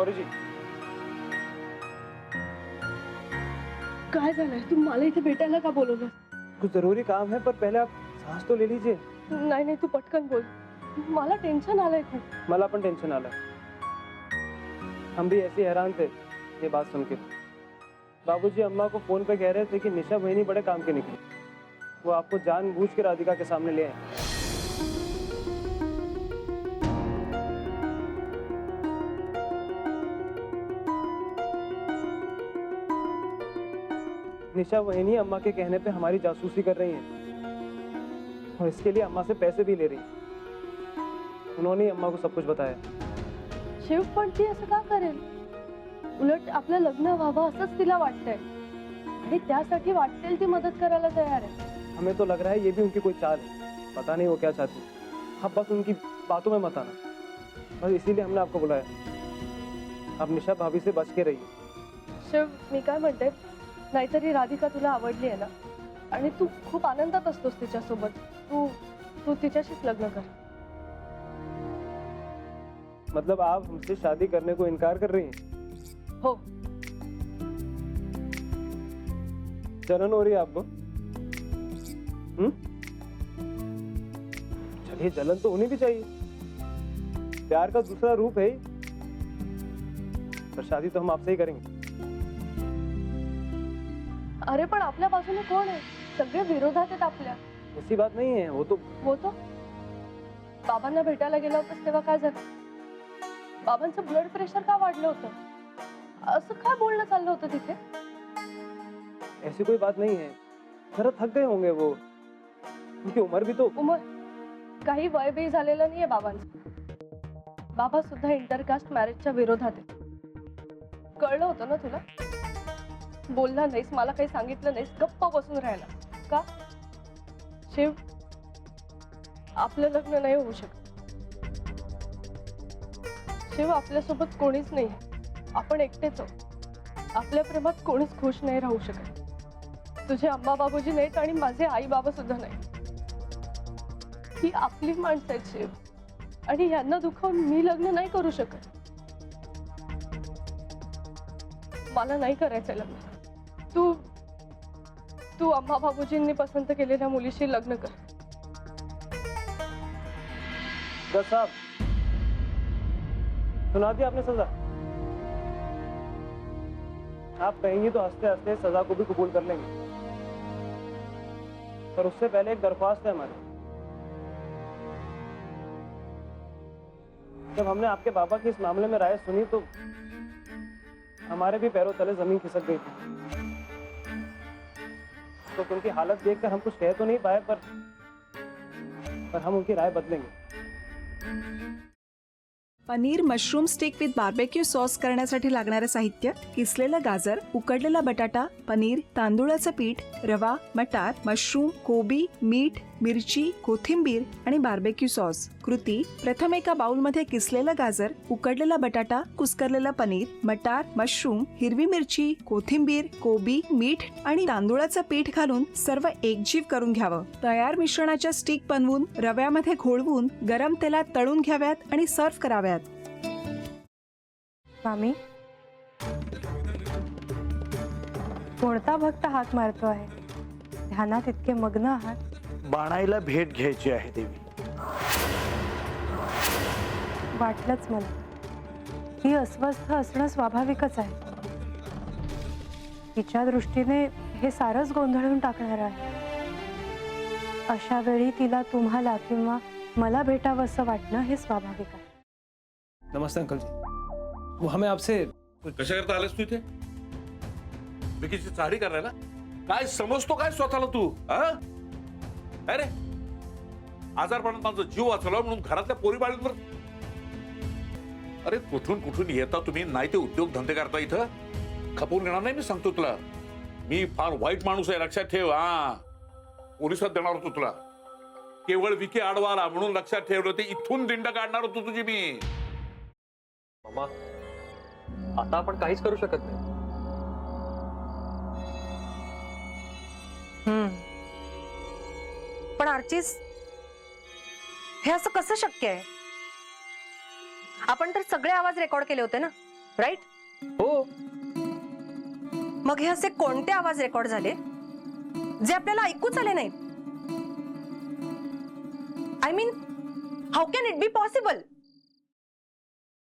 गौरी जी, काय झालंय? तू मला इथे भेटायला का बोलवलं? कुछ जरूरी काम है, पर पहले आप सांस तो ले लीजिए. नाही नाही, तू पटकन बोल. मला टेन्शन आलंय खूप. मला पण टेंशन आला. हम भी ऐसे हैरान थे ये बात सुन के. बाबूजी अम्मा को फोन पे कह रहे थे कि निशा बहनी बड़े काम की निकली. वो आपको जानबूझ के राधिका के सामने ले आए. निशा वहिनी अम्मा के कहने पे हमारी जासूसी कर रही हैं और इसके लिए अम्मा से पैसे भी ले रही हैं. उन्होंने ही अम्मा को सब कुछ बताया. शिव, पण ती असं का करेल? उलट आपलं लग्न व्हावं असंच तिला वाटतंय आणि त्यासाठी वाटेल ती मदत करायला तयार आहे. हमें तो लग रहा है ये भी उनकी कोई चाल है. पता नहीं वो क्या चाहती है. आप बस उनकी बातों में मत आना. बस इसीलिए हमने आपको बुलाया. आप निशा भाभी से बच के रहिए. शिव, मी काय म्हणते, नाहीतरी राधिका तुला आवडली आहे ना आणि तू खूप आनंदात असतोस तिच्यासोबत. तू तू तिच्याशीच लग्न कर. मतलब आप हमसे शादी करने को इनकार कर रही हैं? हो. जलन हो रही है आपको? चलिए, जलन तो होनी भी चाहिए. प्यार का दूसरा रूप है. पर शादी तो हम आपसे ही करेंगे. अरे पण आपल्या बाजूने कोण आहे? सगळे विरोधात आहेत आपल्या. ऐसी बात नहीं है. वो तो बाबांना भेटायला गेला होतास तेव्हा काय झालं? बाबांचं ब्लड प्रेशर का वाढलं होतं? असं काय बोलणं चाललं होतं तिथे? ऐसी कोई बात नहीं है. जरा थक गए होंगे वो. उनकी उम्र भी तो. उमर काही वय बी झालेलं नाहीये बाबांचं. बाबा सुद्धा इंटरकास्ट मॅरेजच्या विरोधात आहे. कळलं होतं ना तुला? बोलला नाहीस, मला काही सांगितलं नाहीस, गप्प बसून राहिला का? शिव, आपलं लग्न नाही होऊ शकत. शिव, आपल्यासोबत कोणीच नाही. आपण एकटेच आहोत. आपल्या प्रेमात कोणीच खुश नाही राहू शकत. तुझे अम्मा बाबूजी नाहीत आणि माझे आई बाबा सुद्धा नाही. ही आपली माणसं आहेत शिव, आणि यांना दुखावून मी लग्न नाही करू शकत. मला नाही करायचं लग्न. तू तू अम्मा बाबूजींनी पसंत केलेल्या मुलीशी लग्न कर. जज साहब, सुना दिया आपने सजा. आप कहेंगी तो हंसते हंसते सजा को भी कबूल कर लेंगे. पर उससे पहले एक दरख्वास्त है हमारी. जब हमने आपके बाबा की इस मामले में राय सुनी तो हमारे भी पैरों तले जमीन खिसक गई थी. तो उनकी हालत देखकर हम कुछ कह तो नहीं पाए, पर हम उनकी राय बदलेंगे. Paneer mushroom stick with barbecue sauce करण्यासाठी लागणारे साहित्य: किसलेलं गाजर, उकडलेला बटाटा, पनीर, तांदूळाचं पीठ, रवा, मटार, मशरूम, कोबी, मीठ, मिरची, कोथिंबीर आणि बार्बेक्यू सॉस. कृती: प्रथम एका बाउलमध्ये किसलेलं गाजर, उकडलेला बटाटा, कुस्करलेलं पनीर, मटार, मशरूम, हिरवी मिरची, कोथिंबीर, कोबी, मीठ आणि तांदूळाचं पीठ घालून सर्व एकजीव करून घ्यावं. तयार मिश्रणाच्या स्टिक बनवून रव्यामध्ये घोळवून गरम तेलात तळून घ्याव्यात आणि सर्व्ह कराव्यात. मामी, कोणता भक्त हाक मारतो आहे? ध्यानात इतके मग्न आहात. बाणाईला भेट घ्यायची आहे देवी. वाटलंच मला. ती अस्वस्थ असणं स्वाभाविकच आहे. तिच्या दृष्टीने हे सारंच गोंधळून टाकणार आहे. अशा वेळी तिला तुम्हाला किंवा मला भेटावं असं वाटणं हे स्वाभाविक आहे. नमस्ते अंकल जी. वो हमें आपसे. कशा करता आलास तू इथे? विकीची चारी करायला? काय समजतो काय स्वतःला तू? अरे आजारपणात माझा जीव वाचवला म्हणून घरातल्या पोरी बाळींवर. अरे कुठून कुठून येता तुम्ही? नाही ते उद्योग धंदे करता इथं. खपवून घेणार नाही मी सांगतो तुला. मी फार वाईट माणूस आहे, लक्षात ठेव. पोलिसात देणार होतो तुला. केवळ विकी आडवा आला म्हणून लक्षात ठेवलं. ते इथून दिंड काढणार होतो तुझी मी. मामा, आता आपण काहीच करू शकत नाही. पण आर्चिस, हे असं कसं शक्य आहे? आपण तर सगळे आवाज रेकॉर्ड केले होते ना. राईट? हो. मग हे असे कोणते आवाज रेकॉर्ड झाले जे आपल्याला ऐकूच आले नाहीत? I mean, how can it be possible?